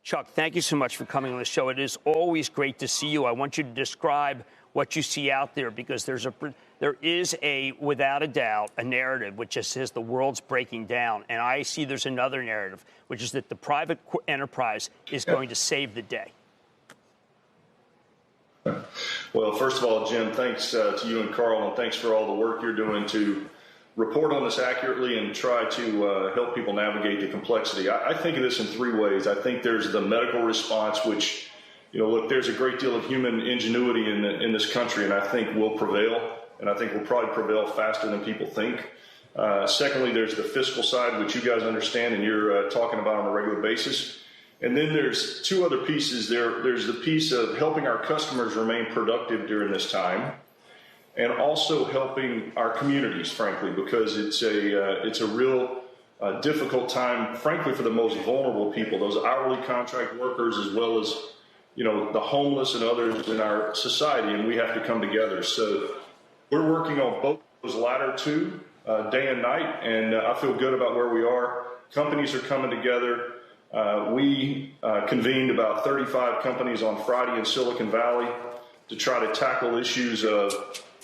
Chuck, thank you so much for coming on the show. It is always great to see you. I want you to describe what you see out there, because there is without a doubt, a narrative which just says the world's breaking down. And I see there's another narrative, which is that the private enterprise is going to save the day. Well, first of all, Jim, thanks to you and Carl, and thanks for all the work you're doing to report on this accurately and try to help people navigate the complexity. I think of this in three ways. I think there's the medical response, which, look, there's a great deal of human ingenuity in this country, and I think will prevail, and I think will probably prevail faster than people think. Secondly, there's the fiscal side, which you guys understand and you're talking about on a regular basis. And then there's two other pieces there. There's the piece of helping our customers remain productive during this time, and also helping our communities, frankly, because it's a real difficult time, frankly, for the most vulnerable people, those hourly contract workers, as well as, the homeless and others in our society, and we have to come together. So we're working on both those latter two day and night, and I feel good about where we are. Companies are coming together. We convened about 35 companies on Friday in Silicon Valley to try to tackle issues of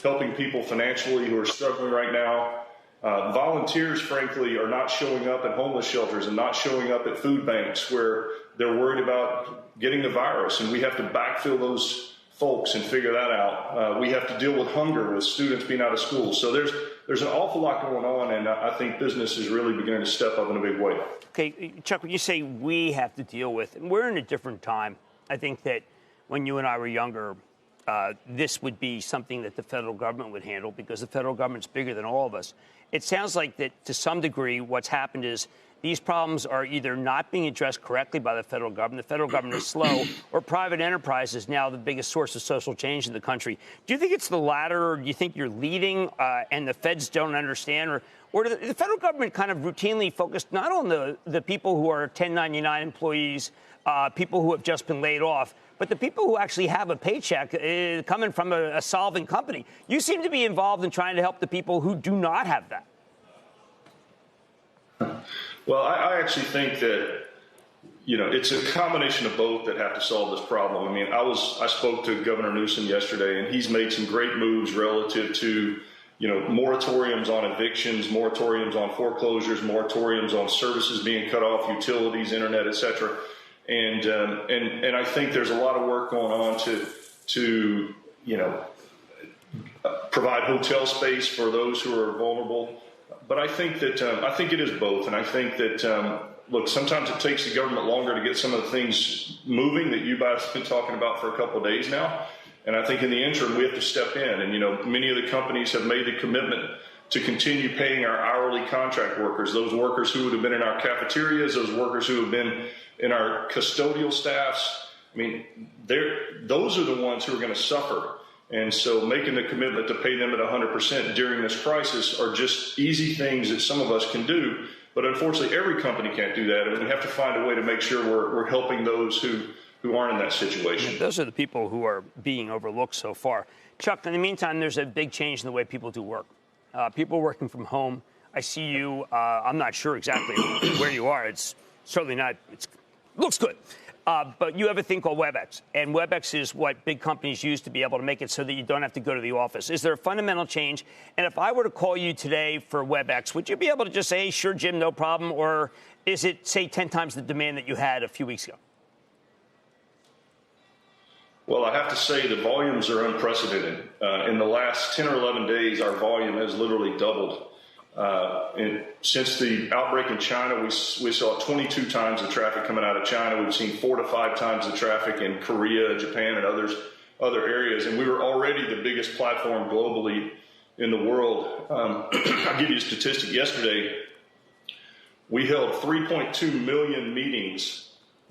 helping people financially who are struggling right now. Volunteers, frankly, are not showing up at homeless shelters and not showing up at food banks where they're worried about getting the virus, and we have to backfill those folks and figure that out. We have to deal with hunger with students being out of school. So there's an awful lot going on, and I think business is really beginning to step up in a big way. Okay, Chuck, when you say we have to deal with, and we're in a different time. I think that when you and I were younger, this would be something that the federal government would handle, because the federal government's bigger than all of us. It sounds like that to some degree what's happened is these problems are either not being addressed correctly by the federal government is slow, or private enterprise is now the biggest source of social change in the country. Do you think it's the latter, or do you think you're leading and the feds don't understand? Or does the federal government kind of routinely focused not on the people who are 1099 employees, people who have just been laid off, but the people who actually have a paycheck coming from a solving company? You seem to be involved in trying to help the people who do not have that. Well, I actually think that, it's a combination of both that have to solve this problem. I mean, I spoke to Governor Newsom yesterday, and he's made some great moves relative to, moratoriums on evictions, moratoriums on foreclosures, moratoriums on services being cut off, utilities, internet, et cetera. And I think there's a lot of work going on to provide hotel space for those who are vulnerable. But I think that I think it is both, and I think that look, sometimes it takes the government longer to get some of the things moving that you guys have been talking about for a couple of days now. And I think in the interim we have to step in. And many of the companies have made the commitment to continue paying our hourly contract workers, those workers who would have been in our cafeterias, those workers who have been in our custodial staffs. I mean, those are the ones who are going to suffer. And so making the commitment to pay them at 100% during this crisis are just easy things that some of us can do. But unfortunately, every company can't do that. And we have to find a way to make sure we're helping those who aren't in that situation. Those are the people who are being overlooked so far. Chuck, in the meantime, there's a big change in the way people do work. People working from home. I see you. I'm not sure exactly where you are. It's certainly not. It looks good. But you have a thing called WebEx, and WebEx is what big companies use to be able to make it so that you don't have to go to the office. Is there a fundamental change? And if I were to call you today for WebEx, would you be able to just say, hey, sure, Jim, no problem? Or is it, say, 10 times the demand that you had a few weeks ago? Well, I have to say the volumes are unprecedented. In the last 10 or 11 days, our volume has literally doubled. Since the outbreak in China, we saw 22 times the traffic coming out of China. We've seen 4 to 5 times the traffic in Korea, Japan, and other areas. And we were already the biggest platform globally in the world. I'll give you a statistic. Yesterday, we held 3.2 million meetings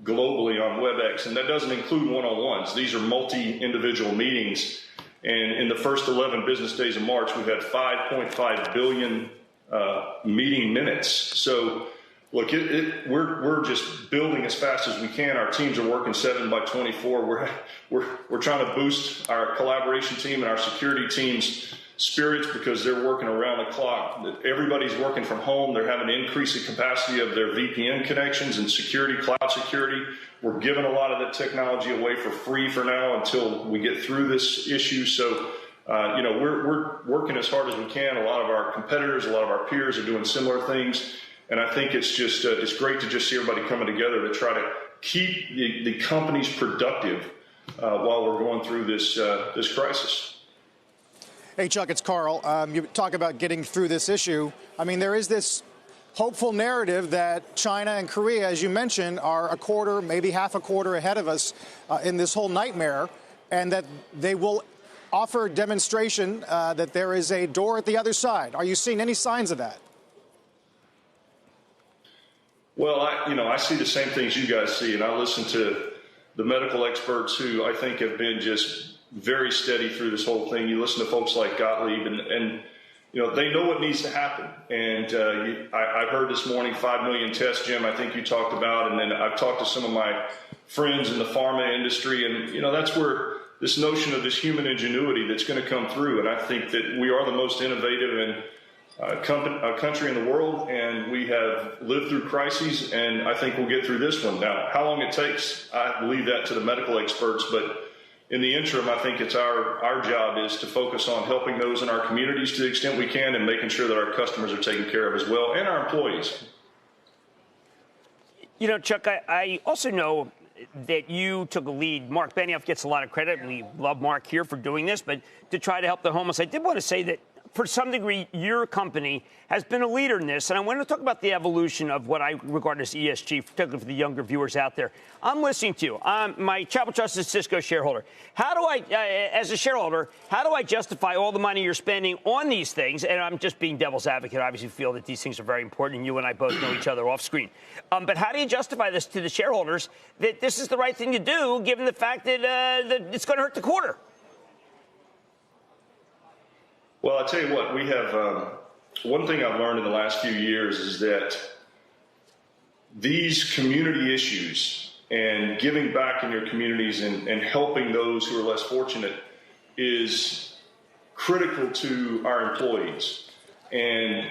globally on WebEx, and that doesn't include one-on-ones. These are multi-individual meetings. And in the first 11 business days of March, we've had 5.5 billion meeting minutes. So, look, we're just building as fast as we can. Our teams are working 7x24. We're trying to boost our collaboration team and our security teams spirits because they're working around the clock. Everybody's working from home. They're having to increase the capacity of their VPN connections and security, cloud security. We're giving a lot of that technology away for free for now until we get through this issue. So, we're working as hard as we can. A lot of our competitors, a lot of our peers are doing similar things. And I think it's just it's great to just see everybody coming together to try to keep the companies productive while we're going through this crisis. Hey, Chuck, it's Carl. You talk about getting through this issue. I mean, there is this hopeful narrative that China and Korea, as you mentioned, are a quarter, maybe half a quarter ahead of us in this whole nightmare, and that they will offer demonstration that there is a door at the other side. Are you seeing any signs of that? Well, I see the same things you guys see, and I listen to the medical experts who I think have been just very steady through this whole thing. You listen to folks like Gottlieb, and they know what needs to happen. And I've heard this morning 5 million tests, Jim, I think you talked about, and then I've talked to some of my friends in the pharma industry, and that's where this notion of this human ingenuity that's going to come through. And I think that we are the most innovative and country in the world, and we have lived through crises, and I think we'll get through this one. Now, how long it takes, I leave that to the medical experts, but in the interim, I think it's our job is to focus on helping those in our communities to the extent we can and making sure that our customers are taken care of as well, and our employees. Chuck, I also know that you took a lead. Mark Benioff gets a lot of credit, and we love Mark here for doing this, but to try to help the homeless. I did want to say that for some degree, your company has been a leader in this. And I want to talk about the evolution of what I regard as ESG, particularly for the younger viewers out there. I'm listening to you. My Chapel Trust is a Cisco shareholder. How do I, as a shareholder, how do I justify all the money you're spending on these things? And I'm just being devil's advocate. I obviously feel that these things are very important, and you and I both know each other off screen. But how do you justify this to the shareholders that this is the right thing to do, given the fact that it's going to hurt the quarter? Well, I tell you what, we have one thing I've learned in the last few years is that these community issues and giving back in your communities and helping those who are less fortunate is critical to our employees. And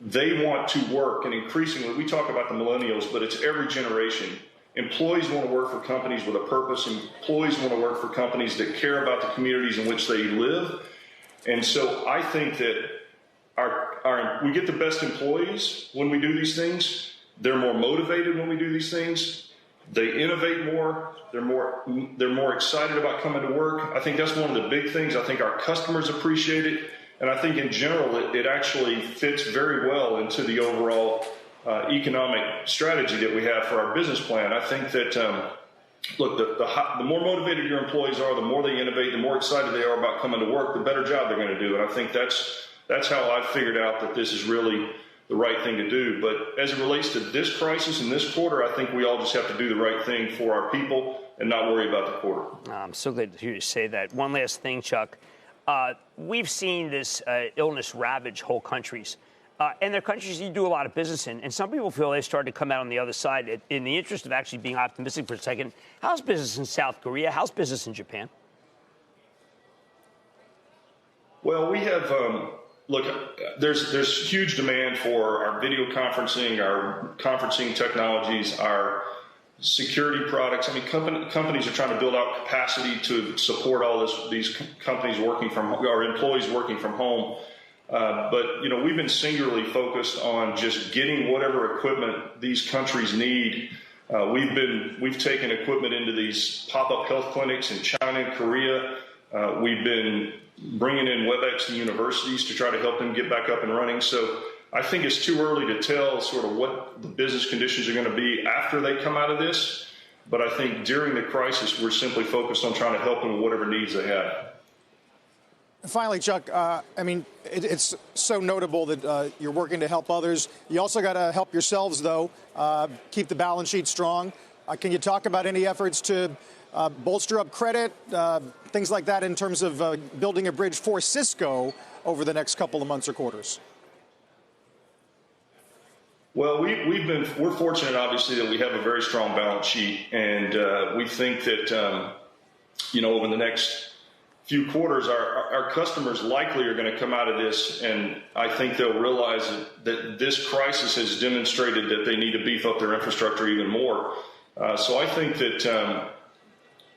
they want to work, and increasingly, we talk about the millennials, but it's every generation. Employees want to work for companies with a purpose. Employees want to work for companies that care about the communities in which they live. And so I think that we get the best employees when we do these things. They're more motivated when we do these things. They innovate more. They're more excited about coming to work. I think that's one of the big things. I think our customers appreciate it. And I think in general, it actually fits very well into the overall economic strategy that we have for our business plan. I think that look, the more motivated your employees are, the more they innovate, the more excited they are about coming to work, the better job they're going to do. And I think that's how I've figured out that this is really the right thing to do. But as it relates to this crisis and this quarter, I think we all just have to do the right thing for our people and not worry about the quarter. I'm so glad to hear you say that. One last thing, Chuck. We've seen this illness ravage whole countries. And they're countries you do a lot of business in. And some people feel they started to come out on the other side. In the interest of actually being optimistic for a second, how's business in South Korea? How's business in Japan? Well, we have, look, there's huge demand for our video conferencing, our conferencing technologies, our security products. I mean, companies are trying to build out capacity to support all these companies working from, our employees working from home. But, we've been singularly focused on just getting whatever equipment these countries need. We've taken equipment into these pop-up health clinics in China and Korea. We've been bringing in WebEx to universities to try to help them get back up and running. So I think it's too early to tell sort of what the business conditions are going to be after they come out of this. But I think during the crisis, we're simply focused on trying to help them with whatever needs they have. Finally, Chuck, it's so notable that you're working to help others. You also got to help yourselves, though, keep the balance sheet strong. Can you talk about any efforts to bolster up credit, things like that in terms of building a bridge for Cisco over the next couple of months or quarters? Well, we're fortunate, obviously, that we have a very strong balance sheet, and we think that over the next few quarters, our customers likely are going to come out of this, and I think they'll realize that this crisis has demonstrated that they need to beef up their infrastructure even more. So I think that,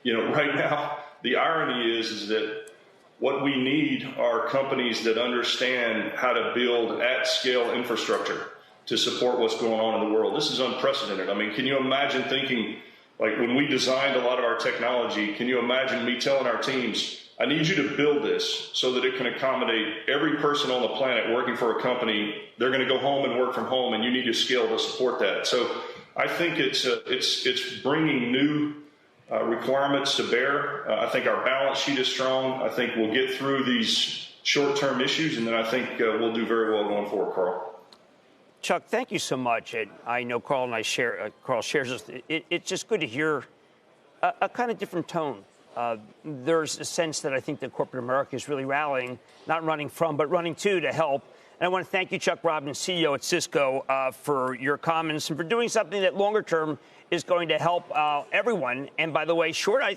right now, the irony is that what we need are companies that understand how to build at-scale infrastructure to support what's going on in the world. This is unprecedented. I mean, can you imagine thinking, like when we designed a lot of our technology, can you imagine me telling our teams, I need you to build this so that it can accommodate every person on the planet working for a company. They're going to go home and work from home, and you need to scale to support that. So I think it's bringing new requirements to bear. I think our balance sheet is strong. I think we'll get through these short-term issues, and then I think we'll do very well going forward, Carl. Chuck, thank you so much. I know Carl and I share. Carl shares this. It's just good to hear a kind of different tone. There's a sense that I think that corporate America is really rallying, not running from, but running to help. And I want to thank you, Chuck Robbins, CEO at Cisco, for your comments and for doing something that longer term is going to help everyone. And by the way,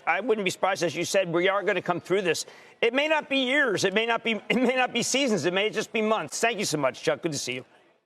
I wouldn't be surprised, as you said, we are going to come through this. It may not be years. It may not be seasons. It may just be months. Thank you so much, Chuck. Good to see you.